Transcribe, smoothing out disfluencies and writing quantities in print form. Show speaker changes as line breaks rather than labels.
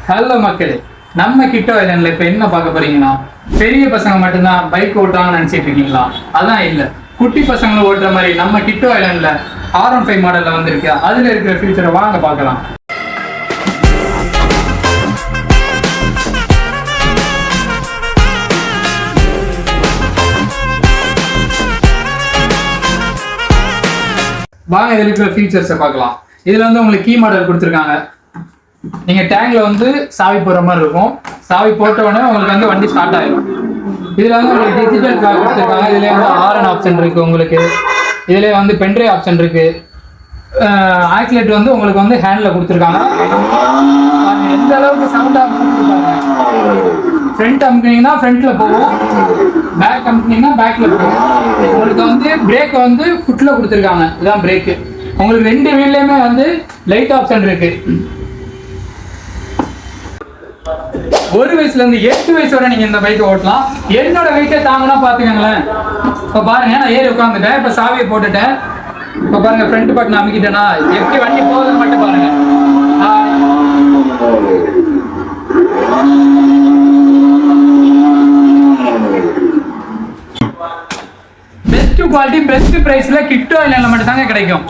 Hello மக்களே, நம்ம கிட்டோ ஐலண்ட்ல இப்ப என்ன பார்க்க போறீங்கன்னா, பெரிய பசங்க மட்டும்தான் பைக் ஓட்டுறாங்கன்னு நினைச்சிட்டு இருக்கீங்களா? அதான் இல்ல, குட்டி பசங்களும் ஓட்டுற மாதிரி நம்ம கிட்டோ ஐலண்ட்ல R15 மாடல்ல வந்திருக்கு. அதுல இருக்கிற ஃபியூச்சரை வாங்க பார்க்கலாம். வாங்க இதில் இருக்கிற ஃபீச்சர்ஸை பார்க்கலாம். இதுல வந்து உங்களுக்கு கீ மாடல் கொடுத்துருக்காங்க. நீங்க டேங்க்ல வந்து சாவி போடுற மாதிரி இருக்கும். சாவி போட்ட உடனே உங்களுக்கு வந்து வண்டி ஸ்டார்ட் ஆயிடும். இதுல வந்து உங்களுக்கு டிஜிட்டல் கிளாக் கொடுத்துருக்காங்க. இதுல வந்து ஆர்என் ஆப்ஷன் இருக்கு. உங்களுக்கு இதுல வந்து பென்ட்ரைவ் ஆப்ஷன் இருக்கு. ஆக்சிலேட் வந்து உங்களுக்கு வந்து ஹேண்ட்ல கொடுத்துருக்காங்க. எந்த அளவுக்கு சவுண்டா கொடுத்துருக்காங்க. ஃப்ரண்ட் அமுக்குனீங்கன்னா ஃப்ரண்ட்ல போகும், பேக் அமுக்குனீங்கன்னா பேக்ல போகும். உங்களுக்கு வந்து பிரேக் வந்து ஃபுட்ல கொடுத்துருக்காங்க. இதுதான் பிரேக்கு. உங்களுக்கு ரெண்டு வீல்லையுமே வந்து லைட் ஆப்ஷன் இருக்கு. 1 வயசுல இருந்து 8 வயசு வரை நீங்க இந்த பைக்கை ஓட்டலாம். என்னோட வெயிட்டை தாங்கன்னா பாத்துக்கங்களேன். இப்ப பாருங்க, நான் ஏறி உட்காந்துட்டேன். இப்ப சாவியை போட்டுட்டேன். இப்ப பாருங்க, ஃப்ரண்ட் பட்டன் அமைக்கிட்டேன்னா எப்படி வண்டி போகுதுன்னு மட்டும் பாருங்க. பெஸ்ட் குவாலிட்டி பெஸ்ட் பிரைஸ்ல கிட்டோ ஐலண்ட்ல மட்டும் தாங்க கிடைக்கும்.